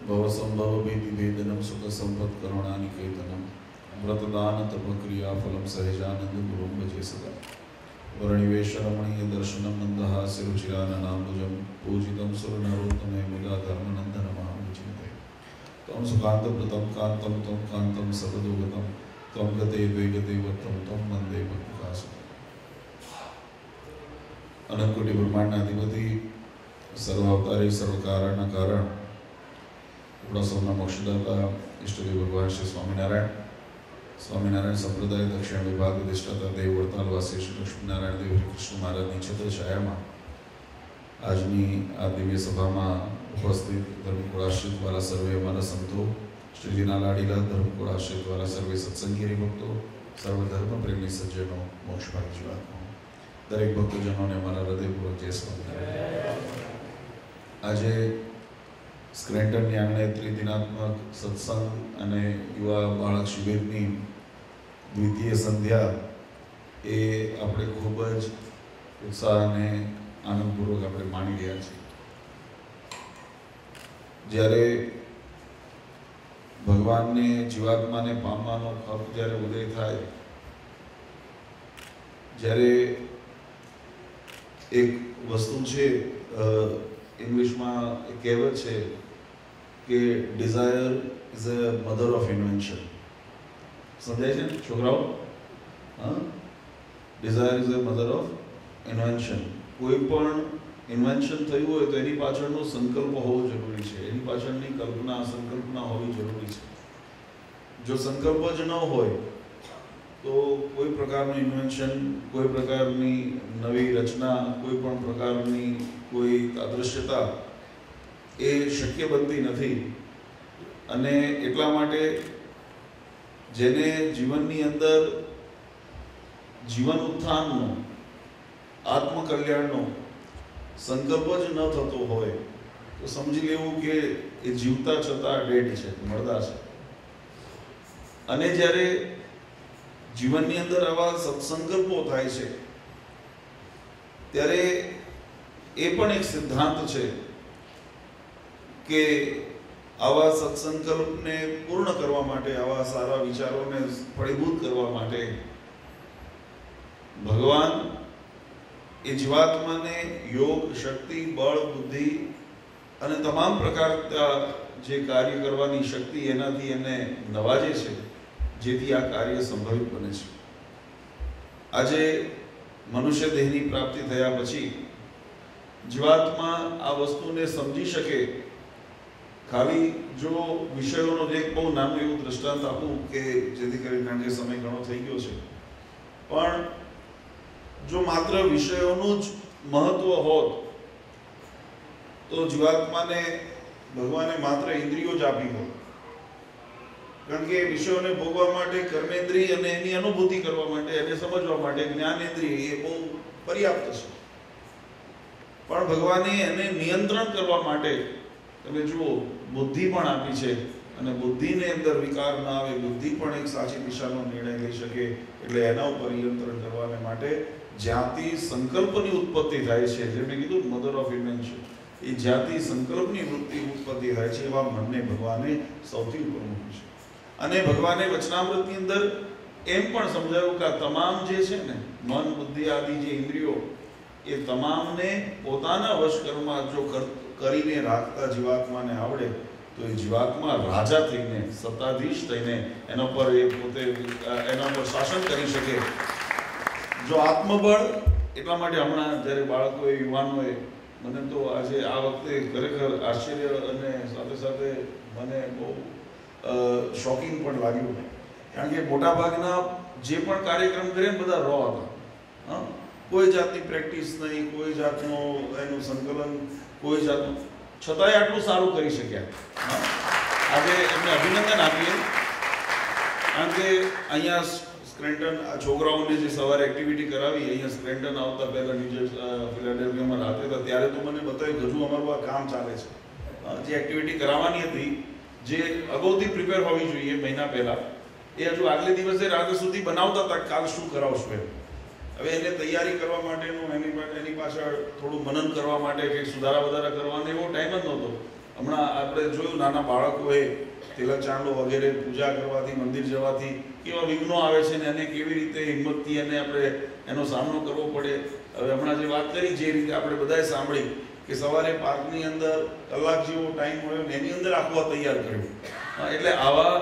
भवसंभवभीतिभेदनं सुखसम्पत्करुणानिकेतनं व्रतदानतपक्रियाफलं सहजानन्दं गुरुं भजे सदा वर्णिवेशरमणीयदर्शनं मन्दहास्यरुचिराननाम्बुजं पूजितं सुरनरोत्तमे मुदा धर्मनन्दनमहं विचिन्तये त्वं सुकान्तप्रतं कान्तं त्वं कान्तं सर्वदोगतं त्वं गते द्वैगते वर्तं त्वं वन्दे भक्तिकासुतं अनंतकोटि ब्रह्मांडाधिपति सर्वावतारी सर्वकारण कारण अपना सौना मोक्षदाता इष्टदेव भगवान श्री स्वामीनारायण संप्रदाय दक्षिण विभाग अधिष्ठाता देव वड़तालवासी श्री लक्ष्मीनारायण देव कृष्ण महाराज की छत्र छाया में आजनी आ दिव्य सभा में उपस्थित धर्मकुळाश्रित वाला सर्वे अमरा संतो श्रीजीना लाडीला धर्मकुळाश्रित वाला सर्वे सत्संगी भक्तों सर्वधर्म प्रेमी सज्जनों मोक्ष भागी जीवात्माओं दरेक भक्तजनों ने हमारा हृदयपूर्वक जय स्वामीनारायण। आज स्क्रेंटन आंगणे त्रिदिनात्मक सत्संग અને યુવા બાળક શિબિરની દ્વિતીય સંધ્યા એ આપણે ખૂબ જ ઉત્સાહ અને આનંદપૂર્વક આપણે માણી રહ્યા છીએ। જ્યારે ભગવાનને જીવાત્માને પામવાનો હક જ્યારે ઉદય થાય, જ્યારે એક વસ્તુ છે ઇંગ્લિશમાં એક કહેવત છે કે desire is a mother of invention. સમજાય છે ને છોકરાઓ? હા, desire is a mother of invention. કોઈ પણ ઇન્વેન્શન થયું હોય તો એની પાછળનો સંકલ્પ હોવો જરૂરી છે, એની પાછળની કલ્પના સંકલ્પના હોવી જરૂરી છે। જો સંકલ્પ જ ન હોય તો કોઈ પ્રકારનું ઇન્વેન્શન, કોઈ પ્રકારની નવી રચના, કોઈ પણ પ્રકારની કોઈ અદૃશ્યતા એ શક્ય બનતી નથી। અને એટલા માટે જેને જીવનની અંદર જીવન ઉત્થાનનો, આત્મકલ્યાણનો સંકલ્પ જ ન થતો હોય તો સમજી લેવું કે એ જીવતા છતાં ડેડ છે, મરદા છે। અને જ્યારે જીવનની અંદર આવા સત્સંકલ્પો થાય છે ત્યારે એ પણ એક સિદ્ધાંત છે કે આવા સત્સંકલ્પને પૂર્ણ કરવા માટે, આવા સારા વિચારોને ફળીભૂત કરવા માટે ભગવાન એ જીવાત્માને યોગ, શક્તિ, બળ, બુદ્ધિ અને તમામ પ્રકારના જે કાર્ય કરવાની શક્તિ એનાથી એને નવાજે છે, જેથી આ કાર્ય સંભવિત બને છે। આજે મનુષ્ય દેહની પ્રાપ્તિ થયા પછી જીવાત્મા આ વસ્તુને સમજી શકે। ખાલી જો વિષયોનો એક બહુ નાનું એવું દ્રષ્ટાંત આપું કે જેથી કરીને, કારણ કે સમય ઘણો થઈ ગયો છે, પણ જો માત્ર વિષયોનું જ મહત્વ હોત તો જીવાત્માને ભગવાને માત્ર ઇન્દ્રિયો જ આપી હોત। કારણ કે વિષયોને ભોગવા માટે કર્મેન્દ્રિય અને એની અનુભૂતિ કરવા માટે, એને સમજવા માટે જ્ઞાનેન્દ્રિય એ બહુ પર્યાપ્ત છે। પણ ભગવાને એને નિયંત્રણ કરવા માટે તમે જુઓ બુદ્ધિ પણ આપી છે, અને બુદ્ધિને અંદર વિકાર ના આવે, બુદ્ધિ પણ એક સાચી દિશાનો નિર્ણય લઈ શકે। એટલે એના ઉપર નિયંત્રણ કરવાને માટે જ્યાંથી સંકલ્પની ઉત્પત્તિ થાય છે, જે મેં કીધું મધર ઓફ ઇન્વેન્શન, એ જ્યાંથી સંકલ્પની વૃત્તિ ઉત્પત્તિ થાય છે એવા મનને ભગવાને સૌથી ઉપર મૂક્યું છે। અને ભગવાને વચનામૃતની અંદર એમ પણ સમજાવ્યું કે આ તમામ જે છે ને મન, બુદ્ધિ આદિ જે ઇન્દ્રિયો એ તમામને પોતાના વશકરમાં જો કરીને રાખતા જીવાત્માને આવડે તો એ જીવાત્મા રાજા થઈને, સત્તાધીશ થઈને એના પર એ પોતે એના પર શાસન કરી શકે। જો આત્મબળ, એટલા માટે હમણાં જ્યારે બાળકોએ, યુવાનોએ, મને તો આજે આ વખતે ખરેખર આશ્ચર્ય અને સાથે સાથે મને બહુ શોકિંગ પણ લાગ્યું, કારણ કે મોટાભાગના જે પણ કાર્યક્રમ કરે ને બધા રો હતા। હા, કોઈ જાતની પ્રેક્ટિસ નહીં, કોઈ જાતનું એનું સંકલન, કોઈ જાતનું, છતાંય આટલું સારું કરી શક્યા। આજે એમને અભિનંદન આપીએ, કારણ કે અહીંયા સ્ક્રેન્ટન આ છોકરાઓને જે સવારે એક્ટિવિટી કરાવી, અહીંયા સ્ક્રેન્ટન આવતા પહેલાં નીચે ફિલાડેલ્ફિયામાં રાતે હતા ત્યારે તો મને બતાવ્યું કે હજુ અમારું આ કામ ચાલે છે। જે એક્ટિવિટી કરાવવાની હતી, જે અગાઉથી પ્રિપેર હોવી જોઈએ મહિના પહેલાં, એ હજુ આગલે દિવસે રાતે સુધી બનાવતા હતા કાલ શું કરાવશું એમ। હવે એને તૈયારી કરવા માટેનું, એની પાછળ થોડું મનન કરવા માટે, કંઈક સુધારા વધારા કરવાનો એવો ટાઈમ જ નહોતો। હમણાં આપણે જોયું નાના બાળકોએ તિલક ચાંદલો વગેરે પૂજા કરવાથી, મંદિર જવાથી કેવા વિઘ્નો આવે છે ને એને કેવી રીતે હિંમતથી એને આપણે એનો સામનો કરવો પડે. હવે હમણાં જે વાત કરી જે રીતે આપણે બધાએ સાંભળી કે સવારે પાર્કની અંદર કલાક જેવો ટાઈમ મળ્યો ને એની અંદર આખું તૈયાર કર્યું. એટલે આવા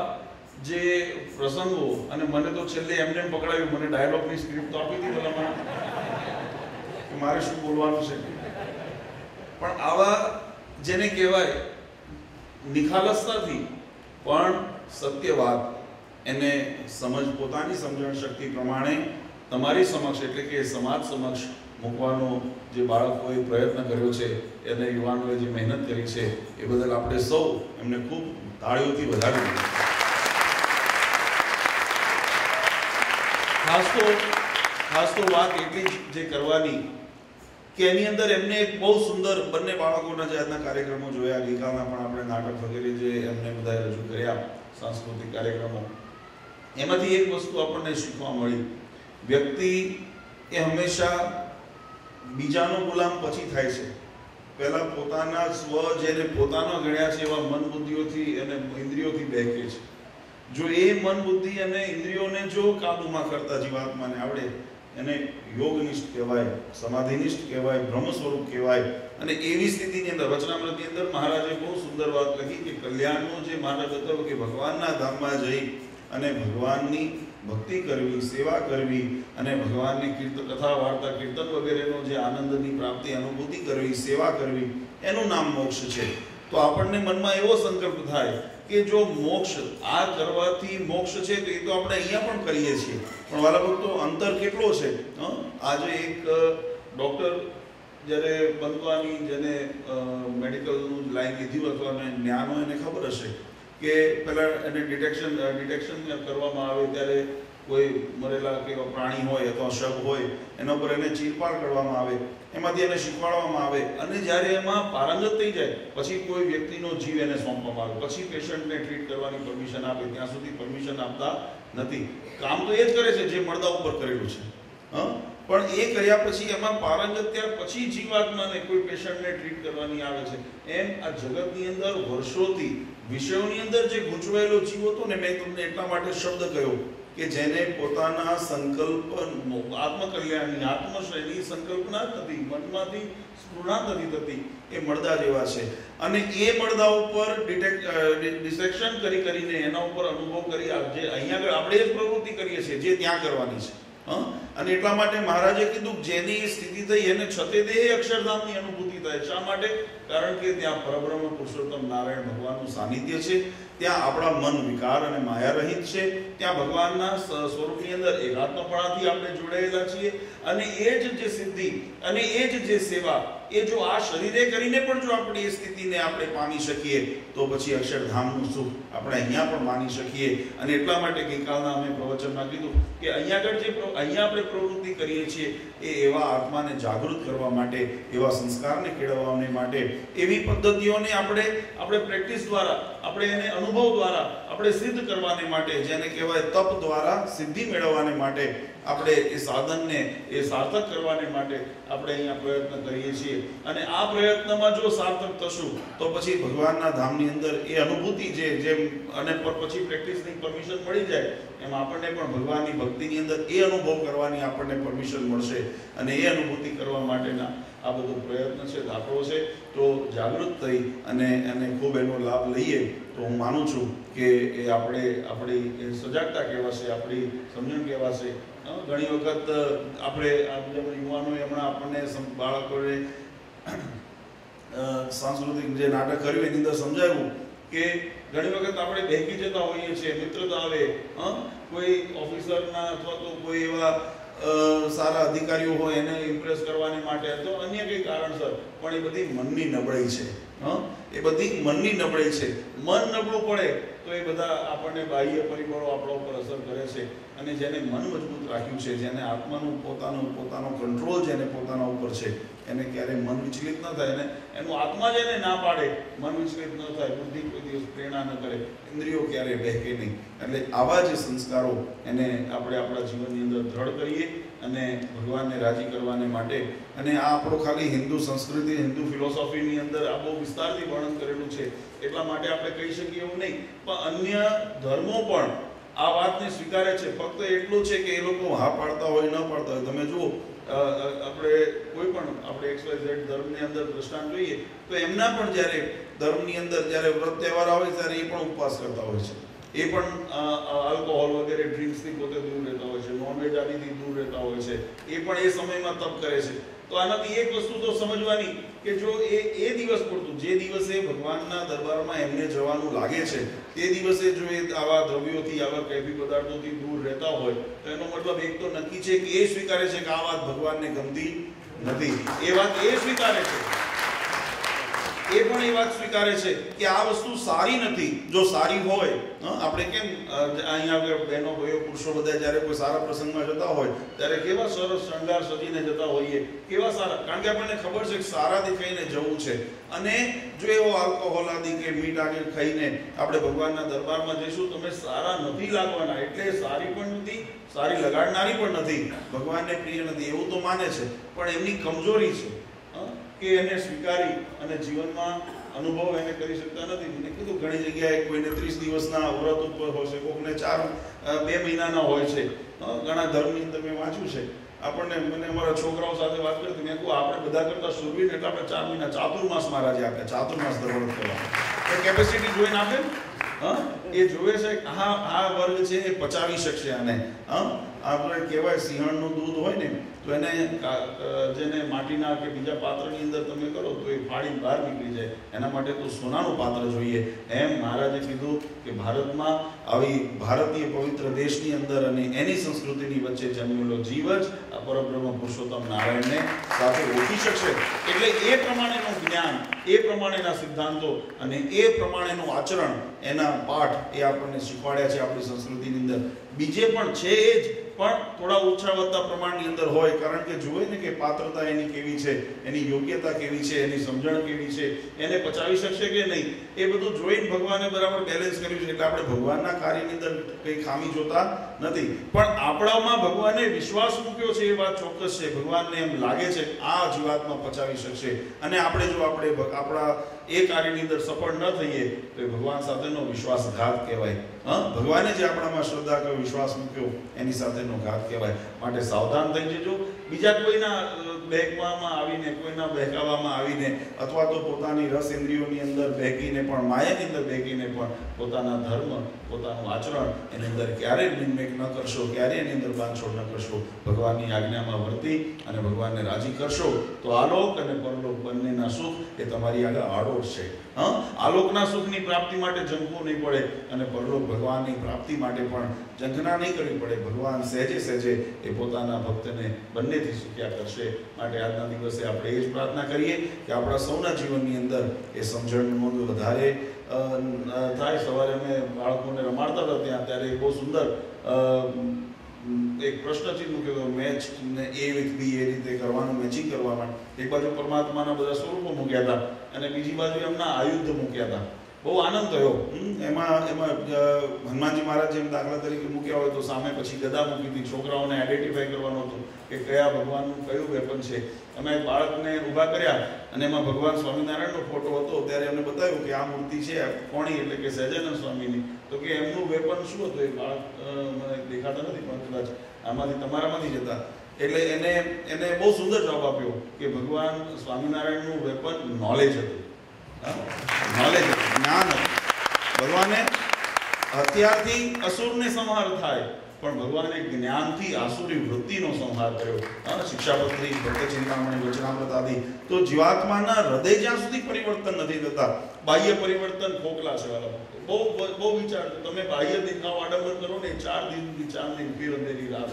જે પ્રસંગો, અને મને તો છેલ્લે એમને પકડાવ્યું, મને ડાયલોગની સ્ક્રિપ્ટ તો આપી હતી પેલા કે મારે શું બોલવાનું છે, પણ આવા જેને કહેવાય નિખાલસતાથી પણ સત્ય વાત એને પોતાની સમજણ શક્તિ પ્રમાણે તમારી સમક્ષ એટલે કે સમાજ સમક્ષ મૂકવાનો જે બાળકોએ પ્રયત્ન કર્યો છે, એને યુવાનોએ જે મહેનત કરી છે એ બદલ આપણે સૌ એમને ખૂબ તાળીઓથી વધાવી દઈએ. ખાસ તો વાત એટલી જે કરવાની કે એની અંદર એમને એક બહુ સુંદર બંને બાળકોના જે આજના કાર્યક્રમો જોયા, ગઈકાલના પણ આપણે નાટક વગેરે જે એમને બધાએ રજૂ કર્યા, સાંસ્કૃતિક કાર્યક્રમો, એમાંથી એક વસ્તુ આપણને શીખવા મળી. વ્યક્તિ એ હંમેશા બીજાનો ગુલામ પછી થાય છે. પહેલા પોતાના સ્વ જેને પોતાના ગણ્યા છે એવા મન બુદ્ધિઓથી અને ઇન્દ્રિયોથી બહેકે છે. જો એ મન બુદ્ધિ અને ઇન્દ્રિયોને જો કાબૂમાં કરતા જીવાત્માને આવડે એને યોગનિષ્ઠ કહેવાય, સમાધિનિષ્ઠ કહેવાય, બ્રહ્મ સ્વરૂપ કહેવાય. અને એવી સ્થિતિની અંદર વચનામૃતની અંદર મહારાજે બહુ સુંદર વાત લખી કે કલ્યાણનો જે મહારાજ બતાવ્યો કે ભગવાનના ધામમાં જઈ અને ભગવાનની ભક્તિ કરવી, સેવા કરવી અને ભગવાનની કથા, વાર્તા, કીર્તન વગેરેનો જે આનંદની પ્રાપ્તિ, અનુભૂતિ કરવી, સેવા કરવી, એનું નામ મોક્ષ છે. તો આપણને મનમાં એવો સંકલ્પ થાય કે જો મોક્ષ આ કરવાથી મોક્ષ છે તો એ તો આપણે અહીંયા પણ કરીએ છીએ, પણ વાલા ભક્તો અંતર કેટલો છે. આજે એક ડૉક્ટર જ્યારે બનવાની, જેને મેડિકલનું લાઈન લીધી અથવા જ્ઞાન હોય એને ખબર હશે કે પહેલાં એને ડિટેક્શન કરવામાં આવે ત્યારે કોઈ મરેલા કે પ્રાણી હોય અથવા શબ હોય એના ઉપર એને ચીરપાળ કરવામાં આવે, એમાંથી એને શીખવાડવામાં આવે, અને જ્યારે એમાં પારંગત થઈ જાય પછી કોઈ વ્યક્તિનો જીવ એને સોંપવામાં આવે, પછી પેશન્ટને ટ્રીટ કરવાની પરમિશન આપે. ત્યાં સુધી પરમિશન આપતા નથી. કામ તો એ જ કરે છે જે મળદા ઉપર કરેલું છે, પણ એ કર્યા પછી એમાં પારંગત ત્યાર પછી જીવાત્માને કોઈ પેશન્ટને ટ્રીટ કરવાની આવે છે. એમ આ જગતની અંદર વર્ષોથી વિષયોની અંદર જે ગૂંચવાયેલો જીવ હતો ને, મેં તમને એટલા માટે શબ્દ કહ્યો કે જેને પોતાના સંકલ્પ આત્મકલ્યાણની, આત્મશ્રેયની સંકલ્પના જ નથી, મનમાંથી સ્ફૂર્ણા નથી થતી, એ મળદા જેવા છે. અને એ મળદા ઉપર ડિસેક્શન કરીને એના ઉપર અનુભવ કરી જે અહીંયા આપણે જ પ્રવૃત્તિ કરીએ છીએ જે ત્યાં કરવાની છે. અને એટલા માટે મહારાજે કીધું જેની સ્થિતિ થઈ એને છતે દેહે અક્ષરધામની અનુભૂતિ થાય. શા માટે? કારણ કે ત્યાં પરબ્રહ્મ પુરુષોત્તમ નારાયણ ભગવાનનું સાનિધ્ય છે, ત્યાં આપણા મન વિકાર અને માયા રહિત છે, ત્યાં ભગવાનના સ્વરૂપની અંદર એકાત્મપણાથી આપણે જોડાયેલા છીએ. અને એ જ જે સિદ્ધિ અને એ જ જે સેવા એ જો આ શરીરે કરીને પણ જો આપણે એ સ્થિતિને આપણે પામી શકીએ તો પછી અક્ષરધામનું સુખ આપણે અહીંયા પણ માની શકીએ. અને એટલા માટે ગઈકાલના અમે પ્રવચનમાં કીધું કે અહીંયા આપણે પ્રવૃત્તિ કરીએ છીએ એ એવા આત્માને જાગૃત કરવા માટે, એવા સંસ્કારને કેળવવા માટે, એવી પદ્ધતિઓને આપણે પ્રેક્ટિસ દ્વારા, આપણે એને અનુભવ દ્વારા આપણે સિદ્ધ કરવાને માટે, જેને કહેવાય તપ દ્વારા સિદ્ધિ મેળવવાને માટે, આપણે એ સાધનને એ સાર્થક કરવાને માટે આપણે અહીંયા પ્રયત્ન કરીએ છીએ. અને આ પ્રયત્નમાં જો સાર્થક થશું તો પછી ભગવાનના ધામની અંદર એ અનુભૂતિ જેમ અને પછી પ્રેક્ટિસની પરમિશન મળી જાય એમ આપણને પણ ભગવાનની ભક્તિની અંદર એ અનુભવ કરવાની આપણને પરમિશન મળશે. અને એ અનુભૂતિ કરવા માટેના આ બધો પ્રયત્ન છે, દાખલો છે. તો જાગૃત થઈ અને ખૂબ એનો લાભ લઈએ તો હું માનું છું કે એ આપણી સજાગતા કહેવાશે, આપણી સમજણ કહેવાશે. ઘણી વખત આપણે યુવાનોએ હમણાં આપણને બાળકોને સાંસ્કૃતિક જે નાટક કર્યું એની અંદર સમજાવ્યું કે ઘણી વખત આપણે બહેકી જતા હોઈએ છીએ, મિત્રતા આવે, કોઈ ઓફિસરના અથવા તો કોઈ એવા સારા અધિકારીઓ હોય એને ઇમ્પ્રેસ કરવાની માટે અથવા અન્ય કંઈ કારણસર, પણ એ બધી મનની નબળાઈ છે. એ બધી મનની નબળાઈ છે. મન નબળું પડે તો એ બધા આપણને બાહ્ય પરિબળો આપણા ઉપર અસર કરે છે. અને જેને મન મજબૂત રાખ્યું છે, જેને આત્માનું પોતાનો કંટ્રોલ જેને પોતાના ઉપર છે, એને ક્યારેય મન વિચલિત ન થાય, ને એનું આત્મા જેને ના પાડે, મન વિચલિત ન થાય, બુદ્ધિ કોઈ દિવસ પ્રેરણા ન કરે, ઇન્દ્રિયો ક્યારેય બહેકે નહીં. એટલે આવા જે સંસ્કારો એને આપણે આપણા જીવનની અંદર દ્રઢ કરીએ અને ભગવાનને રાજી કરવાને માટે. અને આ આપણો ખાલી હિન્દુ સંસ્કૃતિ, હિન્દુ ફિલોસોફીની અંદર આ બહુ વિસ્તારથી વર્ણન કરેલું છે, એટલા માટે આપણે કહી શકીએ એવું નહીં. પણ અન્ય ધર્મો પણ આ વાતને સ્વીકારે છે. ફક્ત એટલું છે કે એ લોકો હા પાડતા હોય, ન પાડતા હોય. તમે જુઓ, આપણે કોઈ પણ આપણે XYZ ધર્મની અંદર દ્રષ્ટાંત જોઈએ તો એમના પણ જ્યારે ધર્મની અંદર જ્યારે વ્રત તહેવાર આવે ત્યારે એ પણ ઉપવાસ કરતા હોય છે. એ પણ આલ્કોહોલ વગેરે ડ્રિંક્સથી પોતે દૂર રહેતા હોય છે, નોનવેજ આદિથી દૂર રહેતા હોય છે. એ પણ એ સમયમાં તપ કરે છે. તો આનાથી એક વસ્તુ તો સમજવાની કે જો એ દિવસ પૂરતું, જે દિવસે ભગવાનના દરબારમાં એમને જવાનું લાગે છે, તે દિવસે જો એ આવા દ્રવ્યોથી, આવા કૈફી પદાર્થોથી દૂર રહેતા હોય તો એનો મતલબ એક તો નક્કી છે કે એ સ્વીકારે છે કે આ વાત ભગવાનને ગમતી નથી. એ વાત એ સ્વીકારે છે, એ પણ એ વાત સ્વીકારે છે કે આ વસ્તુ સારી નથી. જો સારી હોય, આપણે કેમ અહીંયા બહેનો, ભાઈઓ, પુરુષો બધા જ્યારે કોઈ સારા પ્રસંગમાં જતા હોય ત્યારે કેવા સરસ શણગાર સજીને જતા હોઈએ, કેવા સારા, કારણ કે આપણને ખબર છે કે સારા દેખાઈને જવું છે. અને જો એવો આલ્કોહોલ આદિ કે મીઠ આદિ ખાઈને આપણે ભગવાનના દરબારમાં જઈશું, તમે સારા નથી લાગવાના. એટલે સારી પણ નથી, સારી લગાડનારી પણ નથી, ભગવાનને પ્રિય નથી એવું તો માને છે, પણ એમની કમજોરી છે કે એને સ્વીકારી અને જીવનમાં અનુભવ એને કરી શકતા નથી. મેં કીધું ઘણી જગ્યાએ કોઈને 30 દિવસના વ્રત ઉપર હોય છે, કોઈને 2 મહિનાના હોય છે. ઘણા ધર્મની અંદર મેં વાંચ્યું છે. આપણને, મને અમારા છોકરાઓ સાથે વાત કરી, મેં કહું આપણે બધા કરતા સુરવીર એટલે આપણે 4 મહિના ચાતુર્માસ મહારાજે આપે, ચાતુર્માસ વ્રત કરવા કેપેસિટી જોઈને આપે. એ જોવે છે આ વર્ગ છે એ પચાવી શકશે આને. આપણે કહેવાય સિંહણનું દૂધ હોય ને તો એને જેને માટીના કે બીજા પાત્રની અંદર તમે કરો તો એ ફાડી બહાર નીકળી જાય. એના માટે તો સોનાનું પાત્ર જોઈએ. એમ મહારાજે કીધું કે ભારતમાં આવી ભારતીય પવિત્ર દેશની અંદર અને એની સંસ્કૃતિની વચ્ચે જન્મેલો જીવ જ આ પરબ્રહ્મ પુરુષોત્તમ નારાયણને સાથે ઓળખી શકશે. એટલે એ પ્રમાણેનું જ્ઞાન, એ પ્રમાણેના સિદ્ધાંતો અને એ પ્રમાણેનું આચરણ, એના પાઠ એ આપણને શીખવાડ્યા છે આપણી સંસ્કૃતિની અંદર. બીજે પણ છે એ જ, પણ થોડા ઓછા વધતા પ્રમાણની અંદર હોય. કારણ કે જુએ ને કે પાત્રતા એની કેવી છે, એની યોગ્યતા કેવી છે, એની સમજણ કેવી છે, એને પચાવી શકશે કે નહીં, એ બધું જોઈને ભગવાને બરાબર બેલેન્સ કર્યું છે. એટલે આપણે ભગવાનના કાર્યની અંદર કંઈ ખામી જોતા નથી, પણ આપણામાં ભગવાને વિશ્વાસ મૂક્યો છે એ વાત ચોક્કસ છે. ભગવાનને એમ લાગે છે આ જીવાત્મા પચાવી શકશે. અને આપણે જો આપણા એ કાર્યની અંદર સફળ ન થઈએ તો એ ભગવાન સાથેનો વિશ્વાસઘાત કહેવાય. ભગવાને જે આપણામાં શ્રદ્ધા કે વિશ્વાસ મૂક્યો એની સાથેનો ઘાત કહેવાય. માટે સાવધાન થઈ જજો. બીજા કોઈના બહેકવામાં આવીને, કોઈના બહેકાવામાં આવીને, અથવા તો પોતાની રસ ઇન્દ્રિયોની અંદર બહેકીને પણ, માયાની અંદર બહેકીને પણ પોતાના ધર્મ, પોતાનું આચરણ એની અંદર ક્યારેય નિર્મેક ન કરશો, ક્યારેય એની અંદર બાંધછોડ ન કરશો. ભગવાનની આજ્ઞામાં વર્તી અને ભગવાનને રાજી કરશો તો આલોક અને પરલોક બંનેના સુખ એ તમારી આગળ આડોળ છે. આલોકના સુખની પ્રાપ્તિ માટે ઝંખવું નહીં પડે અને પરલોક ભગવાનની પ્રાપ્તિ માટે પણ ઝંખના નહીં કરવી પડે. ભગવાન સહેજે સહેજે એ પોતાના ભક્તને બંનેથી સુખ્યા કરશે. માટે આજના દિવસે આપણે એ જ પ્રાર્થના કરીએ કે આપણા સૌના જીવનની અંદર એ સમજણનો વધારે થાય. સવારે અમે બાળકોને રમાડતા હતા ત્યાં, ત્યારે બહુ સુંદર એક પ્રશ્નચિહ્ન મૂક્યો, મેચ ને A with B એ રીતે કરવાનું, મેચિંગ કરવાનું. એક બાજુ પરમાત્માના બધા સ્વરૂપો મૂક્યા હતા અને બીજી બાજુ એમના આયુધ મૂક્યા હતા. બહુ આનંદ થયો. એમાં હનુમાનજી મહારાજ જેમ દાખલા તરીકે મૂક્યા હોય તો સામે પછી ગદા મૂકી હતી. છોકરાઓને આઈડેન્ટિફાઈ કરવાનું હતું કે કયા ભગવાનનું કયું વેપન છે. અમે બાળકને ઊભા કર્યા અને એમાં ભગવાન સ્વામિનારાયણનો ફોટો હતો. ત્યારે એમને બતાવ્યું કે આ મૂર્તિ છે કોણી, એટલે કે સહજાનંદ સ્વામીની. તો કે એમનું વેપન શું હતું? એ બાળક મને દેખાતા નથી પણ કદાચ આમાંથી તમારામાંથી જ હતા. એટલે એને બહુ સુંદર જવાબ આપ્યો કે ભગવાન સ્વામિનારાયણનું વેપન નોલેજ હતું. નોલેજ, જ્ઞાન હતું. ભગવાને હથિયારથી અસુરને સંહાર થાય, પણ ભગવાને જ્ઞાનથી આસુરી વૃત્તિનો સંહાર કર્યો. શિક્ષાપત્રી, ભક્ત ચિંતામણી, વચનામૃત આદિ. તો જીવાત્માના હૃદય જ્યાં સુધી પરિવર્તન નથી થતા, બાહ્ય પરિવર્તન ખોખલા છે. બહુ વિચાર, તમે બાહ્ય દેખાવ આડંબર કરો ને, 4 દિન ચાંદની ફિર અંધેરી રાત,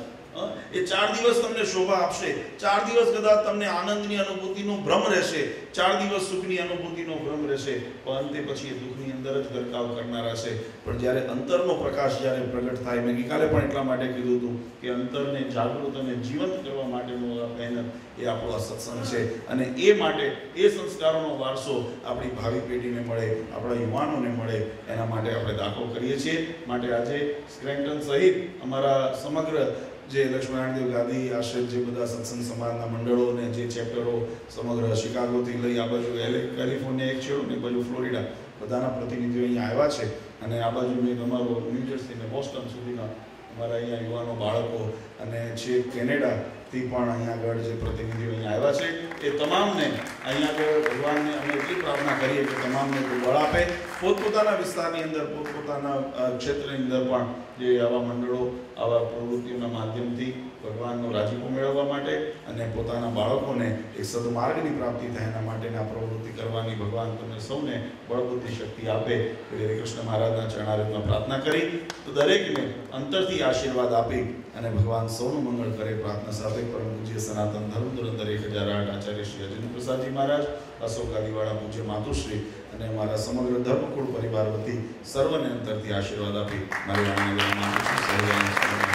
એ 4 દિવસ તમને શોભા આપશે. 4 દિવસ કદાચ તમને આનંદની અનુભૂતિનો ભ્રમ રહેશે, 4 દિવસ સુખની અનુભૂતિનો ભ્રમ રહેશે, પણ અંતે પછી એ દુઃખની અંદર જ ગરકાવ કરનારા છે. પણ જ્યારે અંતરનો પ્રકાશ જ્યારે પ્રગટ થાય, મેં ગઈકાલે પણ એટલા માટે કીધું હતું કે અંતરને જાગૃત અને જીવંત કરવા માટેનો આ મહેનત એ આપણો આ સત્સંગ છે. અને એ માટે એ સંસ્કારોનો વારસો આપણી ભાવિ પેઢીને મળે, આપણા યુવાનોને મળે, એના માટે આપણે દાખલો કરીએ છીએ. માટે આજે સ્ક્રેન્ટન સહિત અમારા સમગ્ર જે લક્ષ્મીનારાયણ ગાદી આશ્રિત જે બધા સત્સંગ સમાજના મંડળો ને જે ચેપ્ટરો સમગ્ર શિકાગોથી લઈ આ બાજુ LA કેલિફોર્નિયા એક છેડો ને બાજુ ફ્લોરિડા બધાના પ્રતિનિધિઓ અહીંયા આવ્યા છે અને આ બાજુ મેં તમારો ન્યૂજર્સી ને બોસ્ટન સુધીના અમારા અહીંયા યુવાનો બાળકો અને જે કેનેડાથી પણ અહીંયા આગળ જે પ્રતિનિધિઓ અહીંયા આવ્યા છે એ તમામને અહીંયા આગળ ભગવાનને અમે એટલી પ્રાર્થના કરીએ કે તમામને બળ આપે પોતપોતાના વિસ્તારની અંદર પોતપોતાના ક્ષેત્રની અંદર પણ જે આવા મંડળો આવા પ્રવૃત્તિઓના માધ્યમથી ભગવાનનો રાજીપો મેળવવા માટે અને પોતાના બાળકોને એક સદમાર્ગની પ્રાપ્તિ થાય એના માટેની આ પ્રવૃત્તિ કરવાની ભગવાન તમને સૌને બળબુદ્ધિ શક્તિ આપે એવી કૃષ્ણ મહારાજના ચરણારવિંદમાં પ્રાર્થના કરી તો દરેકને અંતરથી આશીર્વાદ આપી અને ભગવાન સૌનું મંગળ કરે પ્રાર્થના સાથે પરમ પૂજ્ય સનાતન ધર્મ ધુરંધર 1008 આચાર્ય શ્રી અજેન્દ્ર પ્રસાદજી મહારાજ અશોક આદિવાળા પૂજ્ય માતુશ્રી અને મારા સમગ્ર ધર્મકુળ પરિવાર વતી સર્વને અંતરથી આશીર્વાદ આપી મારી વાણીને વિરામ આપું છું.